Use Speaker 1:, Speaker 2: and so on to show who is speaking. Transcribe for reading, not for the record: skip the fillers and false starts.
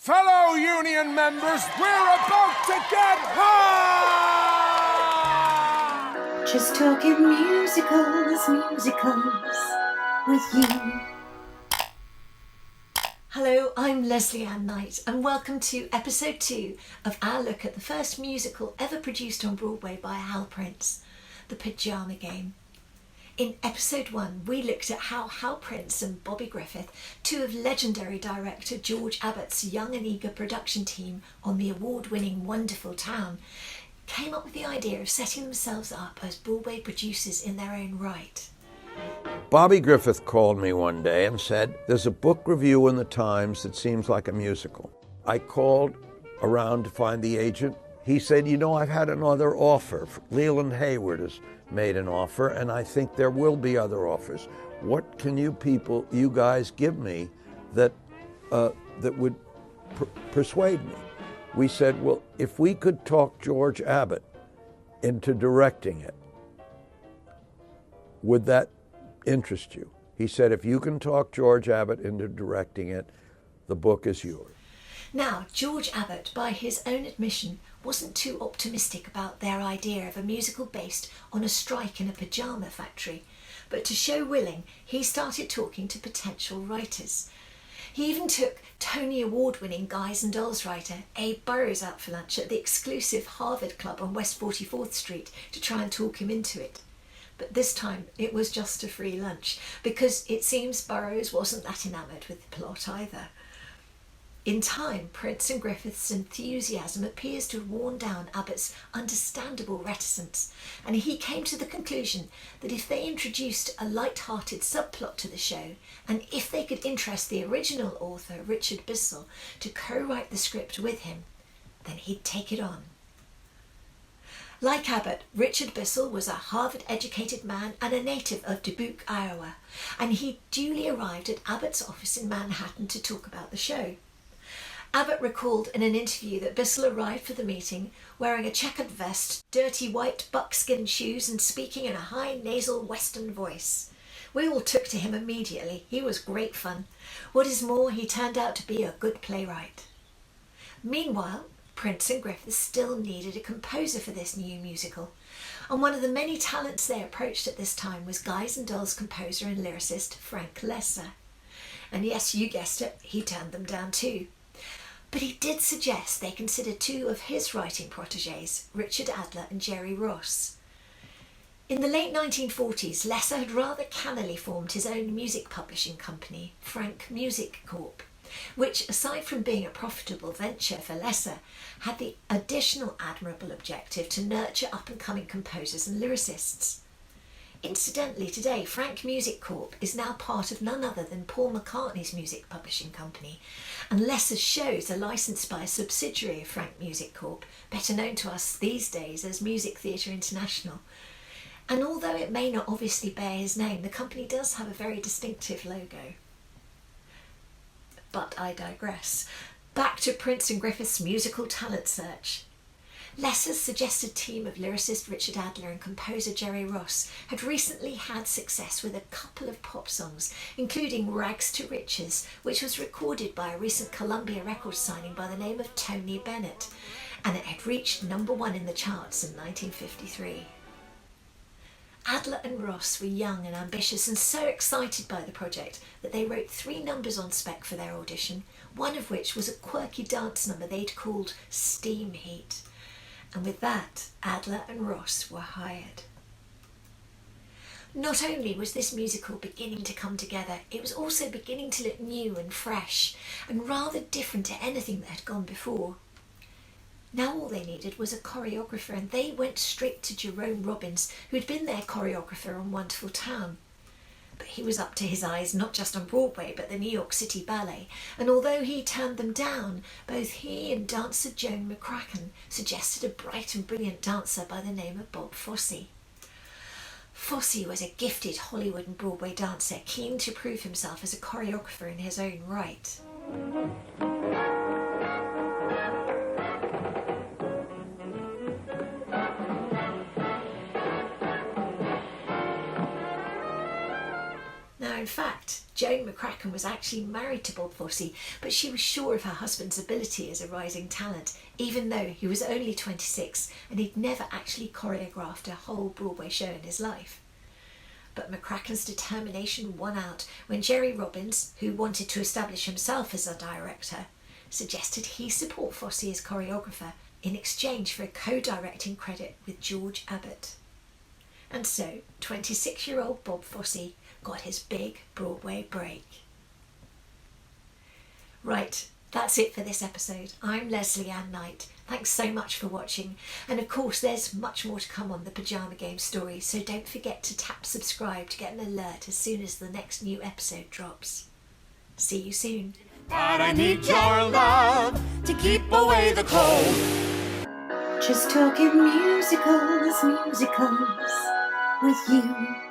Speaker 1: Fellow union members, we're about to get high!
Speaker 2: Just talking musicals with you. Hello, I'm Lesley Anne Knight, and welcome to episode 2 of our look at the first musical ever produced on Broadway by Hal Prince, The Pajama Game. In episode 1, we looked at how Hal Prince and Bobby Griffith, two of legendary director George Abbott's young and eager production team on the award-winning Wonderful Town, came up with the idea of setting themselves up as Broadway producers in their own right.
Speaker 3: Bobby Griffith called me one day and said, there's a book review in the Times that seems like a musical. I called around to find the agent. He said, I've had another offer. Leland Hayward has made an offer, and I think there will be other offers. What can you guys give me that would persuade me? We said, well, if we could talk George Abbott into directing it, would that interest you? He said, if you can talk George Abbott into directing it, the book is yours.
Speaker 2: Now, George Abbott, by his own admission, wasn't too optimistic about their idea of a musical based on a strike in a pyjama factory, but to show willing, he started talking to potential writers. He even took Tony Award-winning Guys and Dolls writer Abe Burrows out for lunch at the exclusive Harvard Club on West 44th Street to try and talk him into it. But this time it was just a free lunch, because it seems Burrows wasn't that enamoured with the plot either. In time, Prince and Griffith's enthusiasm appears to have worn down Abbott's understandable reticence, and he came to the conclusion that if they introduced a light-hearted subplot to the show, and if they could interest the original author, Richard Bissell, to co-write the script with him, then he'd take it on. Like Abbott, Richard Bissell was a Harvard-educated man and a native of Dubuque, Iowa, and he duly arrived at Abbott's office in Manhattan to talk about the show. Abbott recalled in an interview that Bissell arrived for the meeting wearing a checkered vest, dirty white buckskin shoes, and speaking in a high nasal Western voice. We all took to him immediately. He was great fun. What is more, he turned out to be a good playwright. Meanwhile, Prince and Griffith still needed a composer for this new musical, and one of the many talents they approached at this time was Guys and Dolls composer and lyricist Frank Loesser. And yes, you guessed it, he turned them down too. But he did suggest they consider two of his writing protégés, Richard Adler and Jerry Ross. In the late 1940s, Loesser had rather cannily formed his own music publishing company, Frank Music Corp, which, aside from being a profitable venture for Loesser, had the additional admirable objective to nurture up-and-coming composers and lyricists. Incidentally, today, Frank Music Corp is now part of none other than Paul McCartney's music publishing company, and Loesser's shows are licensed by a subsidiary of Frank Music Corp, better known to us these days as Music Theatre International. And although it may not obviously bear his name, the company does have a very distinctive logo. But I digress. Back to Prince and Griffith's musical talent search. Loesser's suggested team of lyricist Richard Adler and composer Jerry Ross had recently had success with a couple of pop songs, including Rags to Riches, which was recorded by a recent Columbia Records signing by the name of Tony Bennett, and it had reached number 1 in the charts in 1953. Adler and Ross were young and ambitious and so excited by the project that they wrote 3 numbers on spec for their audition, one of which was a quirky dance number they'd called Steam Heat. And with that, Adler and Ross were hired. Not only was this musical beginning to come together, it was also beginning to look new and fresh, and rather different to anything that had gone before. Now all they needed was a choreographer, and they went straight to Jerome Robbins, who had been their choreographer on Wonderful Town. But he was up to his eyes not just on Broadway but the New York City Ballet, and although he turned them down, both he and dancer Joan McCracken suggested a bright and brilliant dancer by the name of Bob Fosse. Fosse was a gifted Hollywood and Broadway dancer, keen to prove himself as a choreographer in his own right. In fact, Joan McCracken was actually married to Bob Fosse, but she was sure of her husband's ability as a rising talent, even though he was only 26 and he'd never actually choreographed a whole Broadway show in his life. But McCracken's determination won out when Jerry Robbins, who wanted to establish himself as a director, suggested he support Fosse as choreographer in exchange for a co-directing credit with George Abbott. And so 26-year-old Bob Fosse got his big Broadway break. Right, that's it for this episode. I'm Lesley Anne Knight. Thanks so much for watching. And of course, there's much more to come on the Pajama Game story, so don't forget to tap subscribe to get an alert as soon as the next new episode drops. See you soon.
Speaker 1: But I need your love to keep away the cold.
Speaker 2: Just talking musicals with you.